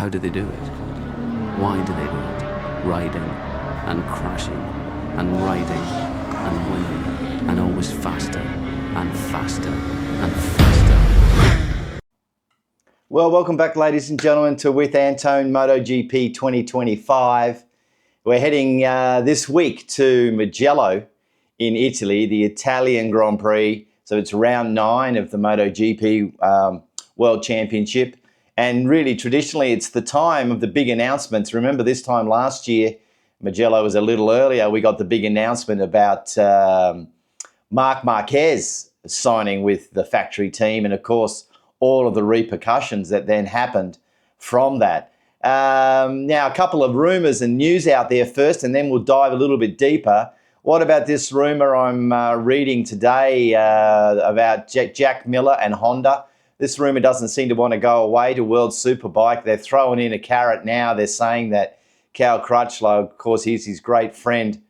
How do they do it? Why do they do it? Riding and crashing and riding and winning and always faster and faster and faster. Well, welcome back, ladies and gentlemen, to With Antone MotoGP 2025. We're heading this week to Mugello in Italy, the Italian Grand Prix. So it's round 9 of the MotoGP World Championship. And really, traditionally, it's the time of the big announcements. Remember this time last year, Mugello was a little earlier. We got the big announcement about Marc Marquez signing with the factory team. And of course, all of the repercussions that then happened from that. Now, a couple of rumours and news out there first, and then we'll dive a little bit deeper. What about this rumour I'm reading today about Jack Miller and Honda? This rumour doesn't seem to want to go away to World Superbike. They're throwing in a carrot now. They're saying that Cal Crutchlow, of course, he's his great friend.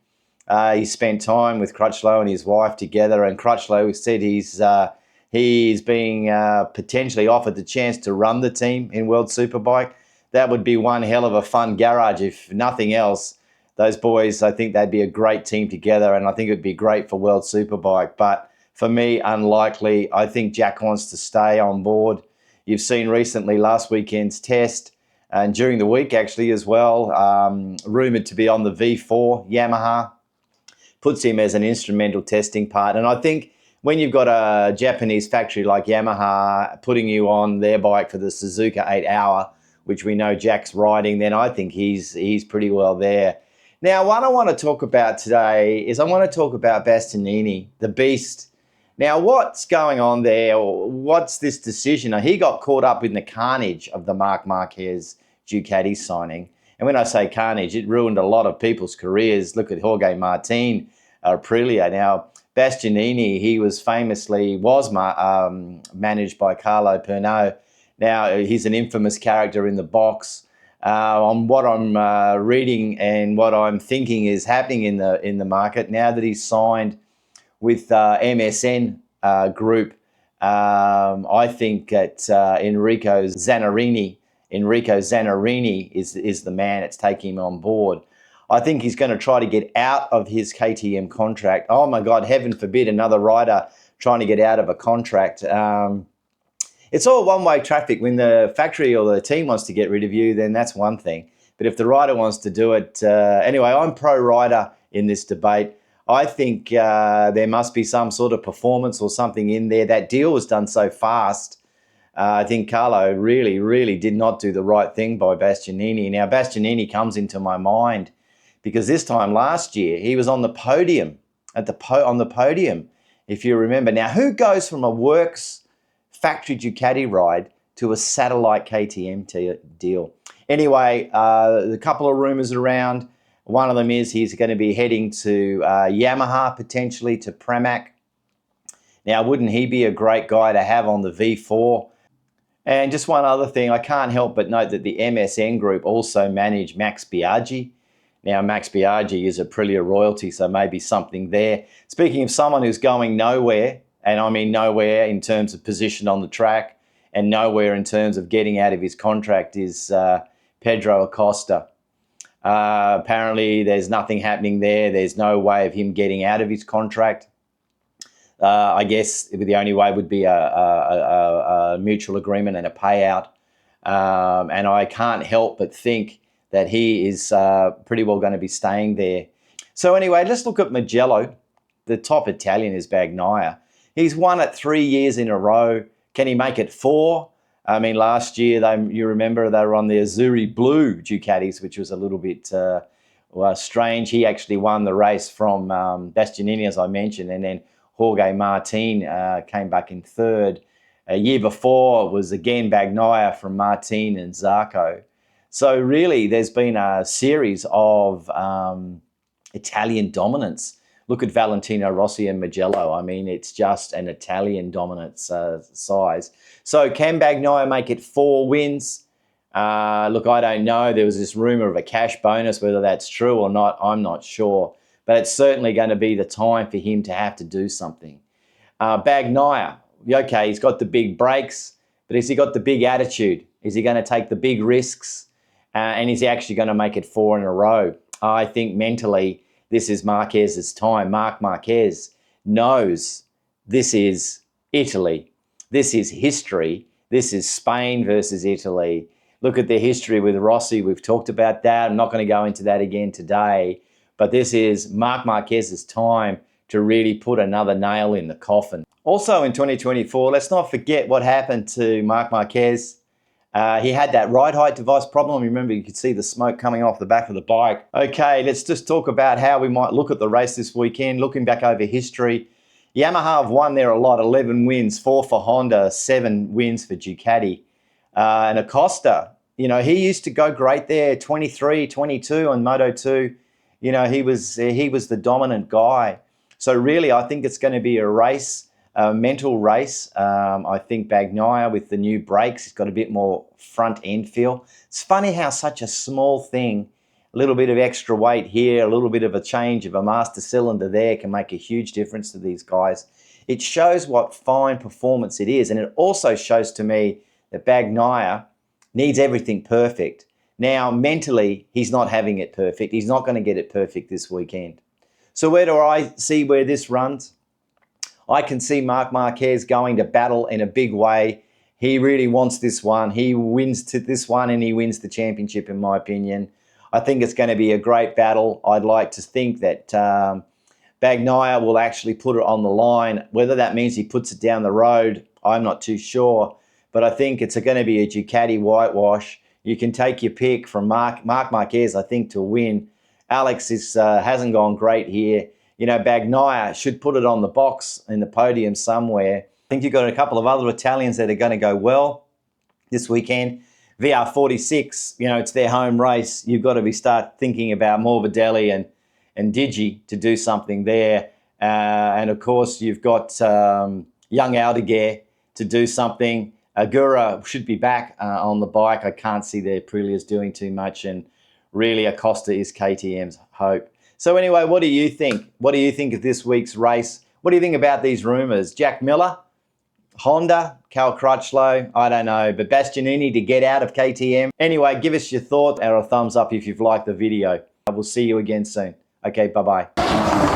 He spent time with Crutchlow and his wife together, and Crutchlow said he's being potentially offered the chance to run the team in World Superbike. That would be one hell of a fun garage, if nothing else. Those boys, I think they'd be a great team together, and I think it would be great for World Superbike. But for me, unlikely. I think Jack wants to stay on board. You've seen recently last weekend's test, and during the week actually as well, rumoured to be on the V4 Yamaha. Puts him as an instrumental testing part. And I think when you've got a Japanese factory like Yamaha putting you on their bike for the Suzuka 8 Hour, which we know Jack's riding, then I think he's pretty well there. Now, what I want to talk about today is I want to talk about Bastianini, the beast. Now, what's going on there? What's this decision? Now, he got caught up in the carnage of the Marc Marquez Ducati signing. And when I say carnage, it ruined a lot of people's careers. Look at Jorge Martin, Aprilia. Now, Bastianini, he was managed by Carlo Pernot. Now, he's an infamous character in the box. On what I'm reading and what I'm thinking is happening in the market, now that he's signed with MSN Group, I think that Enrico Zannarini is the man that's taking him on board. I think he's going to try to get out of his KTM contract. Oh my God, heaven forbid another rider trying to get out of a contract. It's all one-way traffic. When the factory or the team wants to get rid of you, then that's one thing. But if the rider wants to do it, anyway, I'm pro-rider in this debate. I think there must be some sort of performance or something in there. That deal was done so fast. I think Carlo really, really did not do the right thing by Bastianini. Now, Bastianini comes into my mind because this time last year, he was on the podium, on the podium, if you remember. Now, who goes from a works factory Ducati ride to a satellite KTM deal? Anyway, a couple of rumours around. One of them is he's going to be heading to Yamaha, potentially to Pramac. Now, wouldn't he be a great guy to have on the V4? And just one other thing, I can't help but note that the MSN Group also manage Max Biaggi. Now, Max Biaggi is a Aprilia royalty, so maybe something there. Speaking of someone who's going nowhere, and I mean nowhere in terms of position on the track and nowhere in terms of getting out of his contract, is Pedro Acosta. Apparently, there's nothing happening there. There's no way of him getting out of his contract. I guess the only way would be a mutual agreement and a payout. And I can't help but think that he is pretty well going to be staying there. So anyway, let's look at Mugello. The top Italian is Bagnaia. He's won it 3 years in a row. Can he make it 4? I mean, last year, you remember, they were on the Azzurri Blue Ducatis, which was a little bit strange. He actually won the race from Bastianini, as I mentioned, and then Jorge Martin came back in 3rd. A year before, it was again Bagnaia from Martin and Zarco. So really, there's been a series of Italian dominance. Look at Valentino Rossi and Mugello. I mean, it's just an Italian dominance size. So can Bagnaia make it 4 wins? Look, I don't know. There was this rumor of a cash bonus. Whether that's true or not, I'm not sure. But it's certainly going to be the time for him to have to do something. Bagnaia, okay, he's got the big brakes, but has he got the big attitude? Is he going to take the big risks? And is he actually going to make it 4 in a row? I think mentally this is Marquez's time. Marc Marquez knows this is Italy. This is history. This is Spain versus Italy. Look at the history with Rossi. We've talked about that. I'm not going to go into that again today. But this is Marc Marquez's time to really put another nail in the coffin. Also in 2024, let's not forget what happened to Marc Marquez. He had that ride height device problem. Remember, you could see the smoke coming off the back of the bike. Okay, let's just talk about how we might look at the race this weekend. Looking back over history, Yamaha have won there a lot, 11 wins, 4 for Honda, 7 wins for Ducati. And Acosta, you know, he used to go great there, 23, 22 on Moto2. You know, he was the dominant guy. So really, I think it's going to be a race, a mental race. I think Bagnaia with the new brakes, he's got a bit more front end feel. It's funny how such a small thing, a little bit of extra weight here, a little bit of a change of a master cylinder there can make a huge difference to these guys. It shows what fine performance it is. And it also shows to me that Bagnaia needs everything perfect. Now, mentally, he's not having it perfect. He's not going to get it perfect this weekend. So where do I see where this runs? I can see Marc Marquez going to battle in a big way. He really wants this one. He wins to this one and he wins the championship, in my opinion. I think it's going to be a great battle. I'd like to think that Bagnaia will actually put it on the line. Whether that means he puts it down the road, I'm not too sure. But I think it's going to be a Ducati whitewash. You can take your pick from Marc Marquez, I think, to win. Alex hasn't gone great here. You know, Bagnaia should put it on the box in the podium somewhere. I think you've got a couple of other Italians that are going to go well this weekend. VR46, you know, it's their home race. You've got to start thinking about Morbidelli and Digi to do something there. And of course, you've got young Aldeguer to do something. Agura should be back on the bike. I can't see their Aprilia's doing too much. And really, Acosta is KTM's hope. So anyway, what do you think? What do you think of this week's race? What do you think about these rumours? Jack Miller, Honda, Cal Crutchlow, I don't know, but Bastianini to get out of KTM. Anyway, give us your thoughts or a thumbs up if you've liked the video. I will see you again soon. Okay, bye-bye.